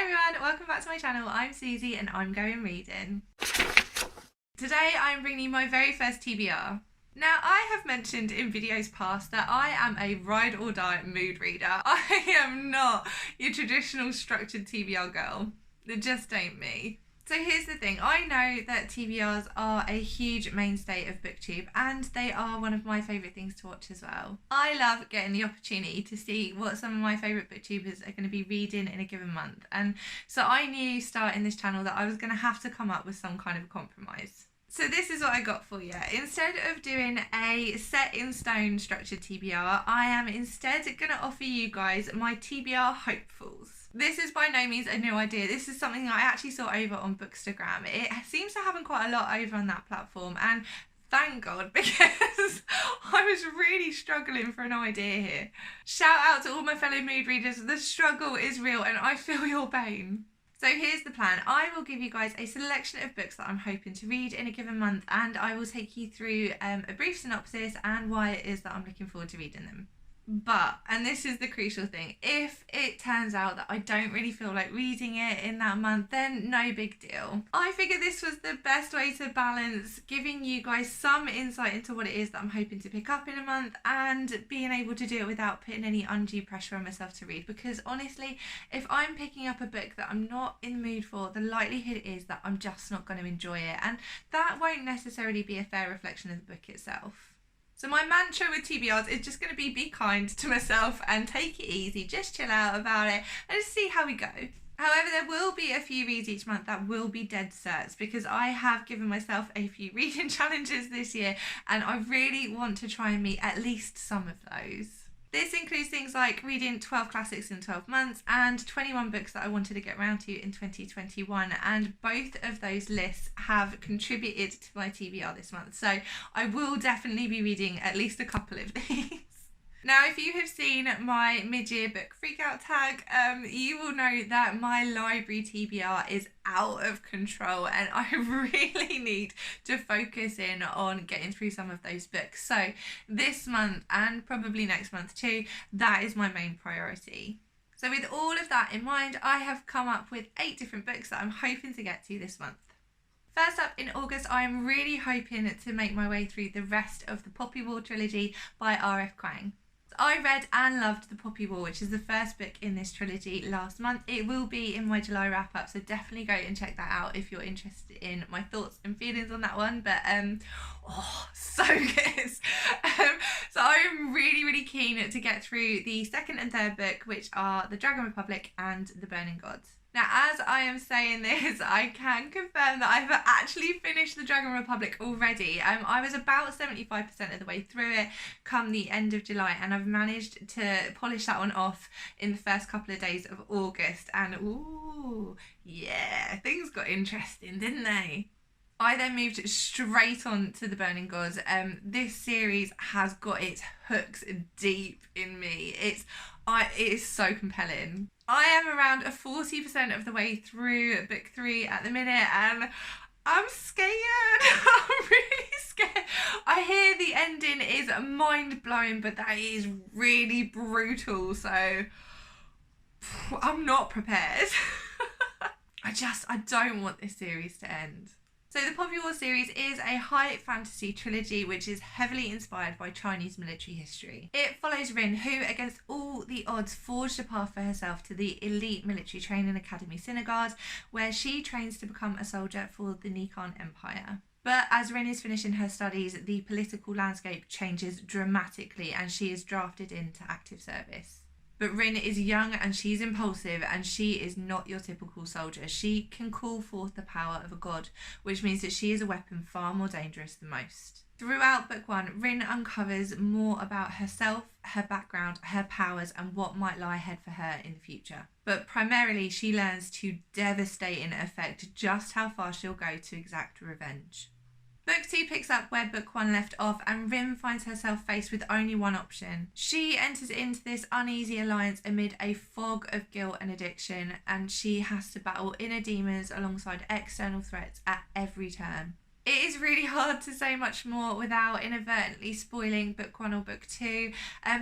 Hi everyone, welcome back to my channel. I'm Suzy and I'm going reading. Today I'm bringing you my very first TBR. Now, I have mentioned in videos past that I am a ride or die mood reader. I am not your traditional structured TBR girl. It just ain't me. So here's the thing, I know that TBRs are a huge mainstay of BookTube and they are one of my favourite things to watch as well. I love getting the opportunity to see what some of my favourite BookTubers are going to be reading in a given month, and so I knew starting this channel that I was going to have to come up with some kind of compromise. So this is what I got for you. Instead of doing a set in stone structured TBR, I am instead going to offer you guys my TBR hopefuls. This is by no means a new idea. This is something I actually saw over on Bookstagram. It seems to happen quite a lot over on that platform, and thank God, because I was really struggling for an idea here. Shout out to all my fellow mood readers. The struggle is real and I feel your pain. So here's the plan. I will give you guys a selection of books that I'm hoping to read in a given month, and I will take you through a brief synopsis and why it is that I'm looking forward to reading them. But, and this is the crucial thing, if it turns out that I don't really feel like reading it in that month, then no big deal. I figured this was the best way to balance giving you guys some insight into what it is that I'm hoping to pick up in a month and being able to do it without putting any undue pressure on myself to read. Because honestly, if I'm picking up a book that I'm not in the mood for, the likelihood is that I'm just not going to enjoy it, and that won't necessarily be a fair reflection of the book itself. So my mantra with TBRs is just going to be kind to myself and take it easy, just chill out about it and just see how we go. However, there will be a few reads each month that will be dead certs, because I have given myself a few reading challenges this year and I really want to try and meet at least some of those. This includes things like reading 12 classics in 12 months and 21 books that I wanted to get around to in 2021, and both of those lists have contributed to my TBR this month, so I will definitely be reading at least a couple of these. Now, if you have seen my mid-year book freakout tag, you will know that my library TBR is out of control and I really need to focus in on getting through some of those books. So this month, and probably next month too, that is my main priority. So with all of that in mind, I have come up with 8 different books that I'm hoping to get to this month. First up, in August, I am really hoping to make my way through the rest of the Poppy War trilogy by R.F. Kuang. I read and loved The Poppy War, which is the first book in this trilogy, last month. It will be in my July wrap-up, so definitely go and check that out if you're interested in my thoughts and feelings on that one. But, so good. So I'm really keen to get through the second and third book, which are The Dragon Republic and The Burning Gods. Now, as I am saying this, I can confirm that I've actually finished The Dragon Republic already. I was about 75% of the way through it come the end of July, and I've managed to polish that one off in the first couple of days of August, and ooh, yeah, things got interesting, didn't they? I then moved straight on to The Burning Gods. This series has got its hooks deep in me. It is so compelling. I am around 40% of the way through book 3 at the minute, and I'm scared. I'm really scared. I hear the ending is mind-blowing, but that is really brutal, so I'm not prepared. I don't want this series to end. So the Poppy War series is a high fantasy trilogy which is heavily inspired by Chinese military history. It follows Rin, who against all the odds forged a path for herself to the elite military training academy Sinagard, where she trains to become a soldier for the Nikan Empire. But as Rin is finishing her studies, the political landscape changes dramatically and she is drafted into active service. But Rin is young and she's impulsive, and she is not your typical soldier. She can call forth the power of a god, which means that she is a weapon far more dangerous than most. Throughout book 1, Rin uncovers more about herself, her background, her powers, and what might lie ahead for her in the future. But primarily, she learns to devastating effect just how far she'll go to exact revenge. Book 2 picks up where book 1 left off, and Rin finds herself faced with only one option. She enters into this uneasy alliance amid a fog of guilt and addiction, and she has to battle inner demons alongside external threats at every turn. It is really hard to say much more without inadvertently spoiling book 1 or book 2,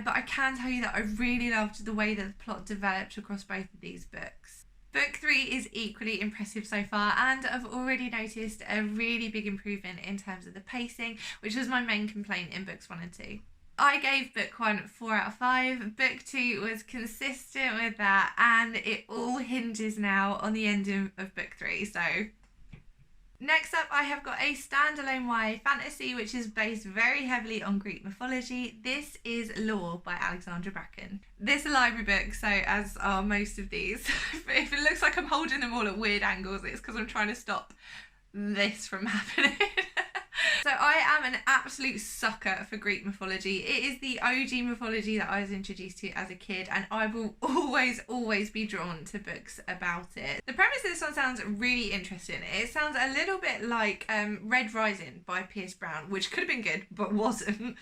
but I can tell you that I really loved the way that the plot developed across both of these books. Book 3 3 is equally impressive so far, and I've already noticed a really big improvement in terms of the pacing, which was my main complaint in books 1 and 2. I gave book 1 4 out of 5, book 2 was consistent with that, and it all hinges now on the ending of book 3, so... Next up, I have got a standalone YA fantasy which is based very heavily on Greek mythology. This is Lore by Alexandra Bracken. This is a library book, so as are most of these. If it looks like I'm holding them all at weird angles, it's because I'm trying to stop this from happening. So I am an absolute sucker for Greek mythology. It is the OG mythology that I was introduced to as a kid, and I will always be drawn to books about it. The premise of this one sounds really interesting. It sounds a little bit like Red Rising by Pierce Brown, which could have been good but wasn't,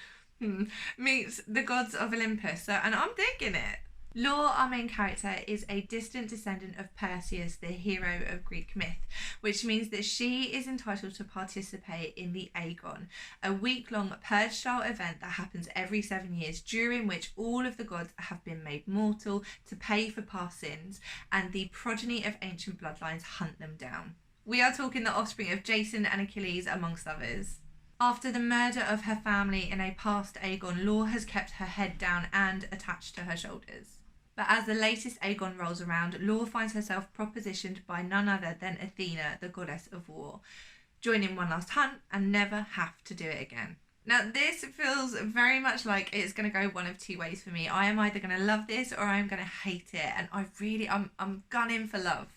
meets the gods of Olympus, and I'm digging it. Lore, our main character, is a distant descendant of Perseus, the hero of Greek myth, which means that she is entitled to participate in the Aegon, a week-long purge-style event that happens every 7 years, during which all of the gods have been made mortal to pay for past sins, and the progeny of ancient bloodlines hunt them down. We are talking the offspring of Jason and Achilles, amongst others. After the murder of her family in a past Aegon, Lore has kept her head down and attached to her shoulders. But as the latest Aegon rolls around, Lore finds herself propositioned by none other than Athena, the goddess of war. Join in one last hunt and never have to do it again. Now, this feels very much like it's going to go one of two ways for me. I am either going to love this or I am going to hate it, and I'm gunning for love.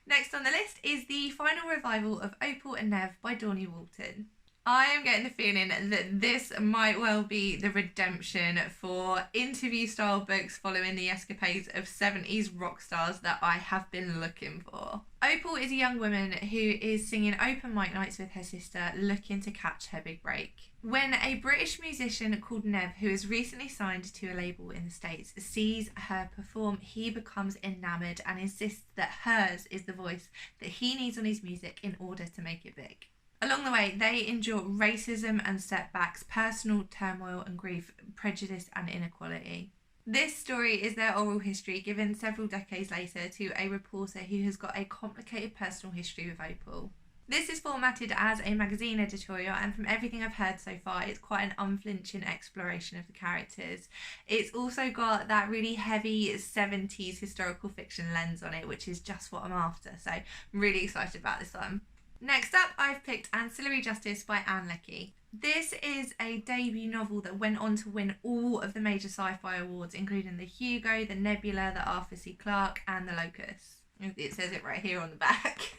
Next on the list is the final revival of Opal and Nev by Dawnie Walton. I am getting the feeling that this might well be the redemption for interview-style books following the escapades of 70s rock stars that I have been looking for. Opal is a young woman who is singing open mic nights with her sister, looking to catch her big break. When a British musician called Nev, who is recently signed to a label in the States, sees her perform, he becomes enamoured and insists that hers is the voice that he needs on his music in order to make it big. Along the way, they endure racism and setbacks, personal turmoil and grief, prejudice and inequality. This story is their oral history given several decades later to a reporter who has got a complicated personal history with Opal. This is formatted as a magazine editorial, and from everything I've heard so far, it's quite an unflinching exploration of the characters. It's also got that really heavy 70s historical fiction lens on it, which is just what I'm after, so I'm really excited about this one. Next up, I've picked Ancillary Justice by Ann Leckie. This is a debut novel that went on to win all of the major sci-fi awards, including the Hugo, the Nebula, the Arthur C. Clarke, and the Locus. It says it right here on the back.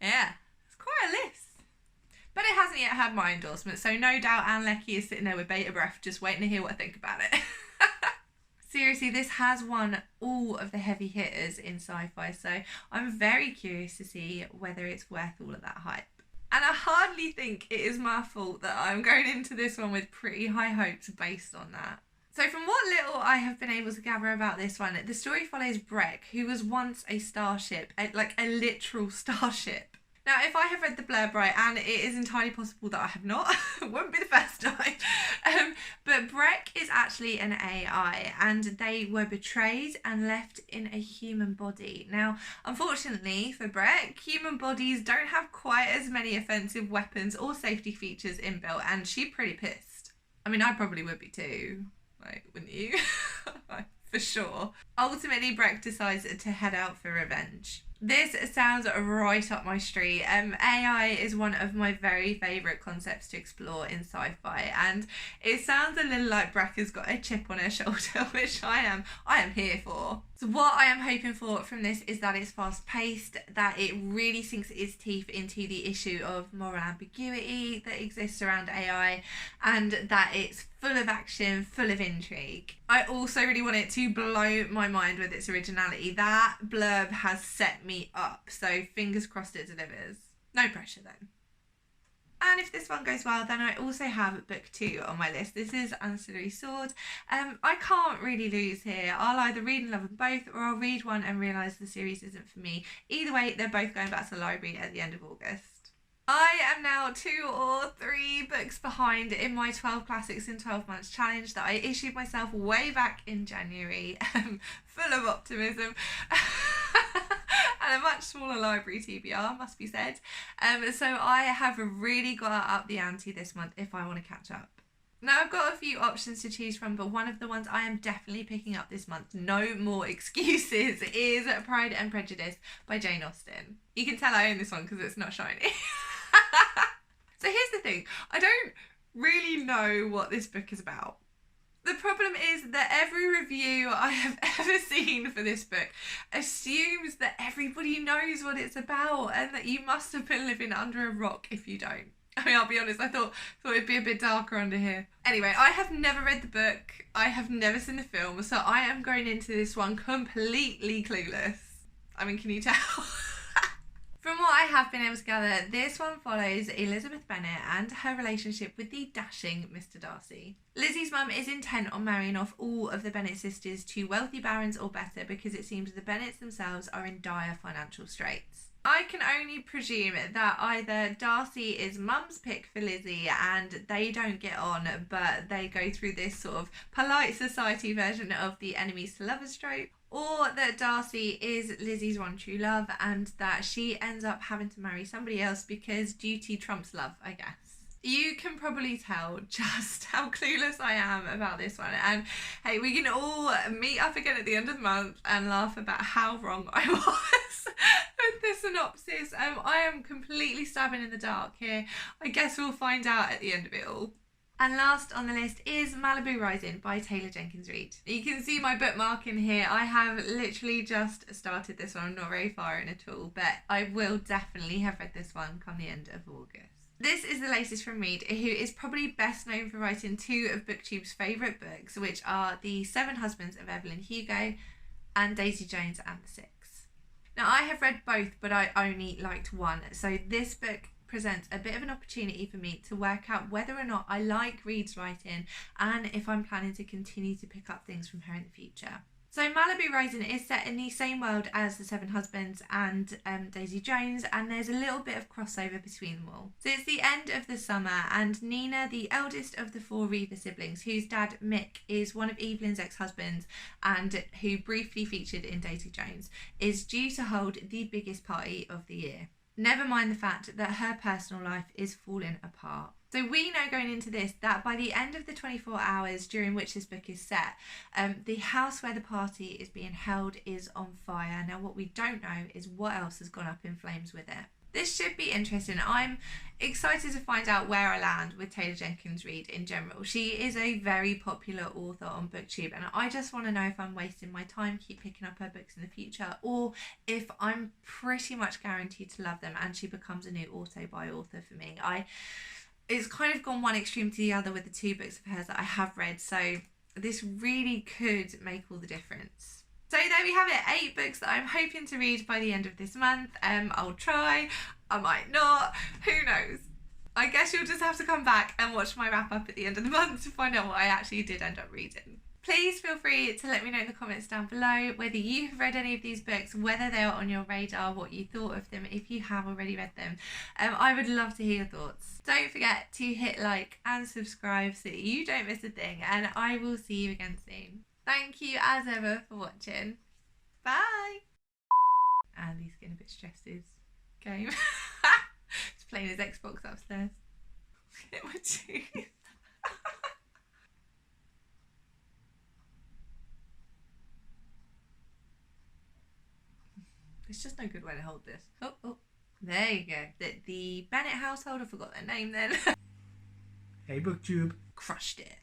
Yeah, it's quite a list. But it hasn't yet had my endorsement, so no doubt Ann Leckie is sitting there with bated breath, just waiting to hear what I think about it. Seriously, this has won all of the heavy hitters in sci-fi, so I'm very curious to see whether it's worth all of that hype. And I hardly think it is my fault that I'm going into this one with pretty high hopes based on that. So from what little I have been able to gather about this one, the story follows Breck, who was once a starship, like a literal starship. Now, if I have read the blurb right, and it is entirely possible that I have not, it won't be the first time, but Breck is actually an AI, and they were betrayed and left in a human body. Now, unfortunately for Breck, human bodies don't have quite as many offensive weapons or safety features inbuilt, and she's pretty pissed. I mean, I probably would be too, like, wouldn't you? For sure. Ultimately, Breck decides to head out for revenge. This sounds right up my street. AI is one of my very favourite concepts to explore in sci-fi, and it sounds a little like Breck has got a chip on her shoulder, which I am here for. So what I am hoping for from this is that it's fast-paced, that it really sinks its teeth into the issue of moral ambiguity that exists around AI, and that it's full of action, full of intrigue. I also really want it to blow my mind with its originality. That blurb has set me up, so fingers crossed it delivers. No pressure though. And if this one goes well, then I also have book 2 on my list. This is Ancillary Sword. I can't really lose here. I'll either read and love them both, or I'll read one and realise the series isn't for me. Either way, they're both going back to the library at the end of August. I am now 2 or 3 books behind in my 12 classics in 12 months challenge that I issued myself way back in January, full of optimism. and a much smaller library TBR, must be said. So I have really got to up the ante this month if I want to catch up. Now I've got a few options to choose from, but one of the ones I am definitely picking up this month, no more excuses, is Pride and Prejudice by Jane Austen. You can tell I own this one because it's not shiny. So here's the thing, I don't really know what this book is about. The problem is that every review I have ever seen for this book assumes that everybody knows what it's about and that you must have been living under a rock if you don't. I mean, I'll be honest, I thought it'd be a bit darker under here. Anyway, I have never read the book, I have never seen the film, so I am going into this one completely clueless. I mean, can you tell? From what I have been able to gather, this one follows Elizabeth Bennet and her relationship with the dashing Mr. Darcy. Lizzie's mum is intent on marrying off all of the Bennet sisters to wealthy barons or better because it seems the Bennets themselves are in dire financial straits. I can only presume that either Darcy is mum's pick for Lizzie and they don't get on, but they go through this sort of polite society version of the enemies to lovers trope, or that Darcy is Lizzie's one true love and that she ends up having to marry somebody else because duty trumps love, I guess. You can probably tell just how clueless I am about this one, and hey, we can all meet up again at the end of the month and laugh about how wrong I was with this synopsis. I am completely stabbing in the dark here. I guess we'll find out at the end of it all. And last on the list is Malibu Rising by Taylor Jenkins Reid. You can see my bookmark in here. I have literally just started this one. I'm not very far in at all, but I will definitely have read this one come the end of August. This is the latest from Reid, who is probably best known for writing two of BookTube's favourite books, which are The Seven Husbands of Evelyn Hugo and Daisy Jones and the Six. Now, I have read both, but I only liked one, so this book presents a bit of an opportunity for me to work out whether or not I like Reid's writing and if I'm planning to continue to pick up things from her in the future. So Malibu Rising is set in the same world as The Seven Husbands and Daisy Jones, and there's a little bit of crossover between them all. So it's the end of the summer and Nina, the eldest of the four Reaver siblings, whose dad Mick is one of Evelyn's ex-husbands and who briefly featured in Daisy Jones, is due to hold the biggest party of the year. Never mind the fact that her personal life is falling apart. So we know going into this that by the end of the 24 hours during which this book is set, the house where the party is being held is on fire. Now what we don't know is what else has gone up in flames with it. This should be interesting. I'm excited to find out where I land with Taylor Jenkins Reid in general. She is a very popular author on BookTube, and I just want to know if I'm wasting my time keep picking up her books in the future, or if I'm pretty much guaranteed to love them and she becomes a new auto-buy author for me. It's kind of gone one extreme to the other with the two books of hers that I have read, so this really could make all the difference. So there we have it, 8 books that I'm hoping to read by the end of this month. I'll try, I might not, who knows. I guess you'll just have to come back and watch my wrap up at the end of the month to find out what I actually did end up reading. Please feel free to let me know in the comments down below whether you have read any of these books, whether they are on your radar, what you thought of them, if you have already read them. I would love to hear your thoughts. Don't forget to hit like and subscribe so that you don't miss a thing, and I will see you again soon. Thank you as ever for watching. Bye! And he's getting a bit stressed his game. He's playing his Xbox upstairs. Hit my tooth. It's just no good way to hold this. Oh, there you go. The Bennet household, I forgot their name then. Hey BookTube. Crushed it.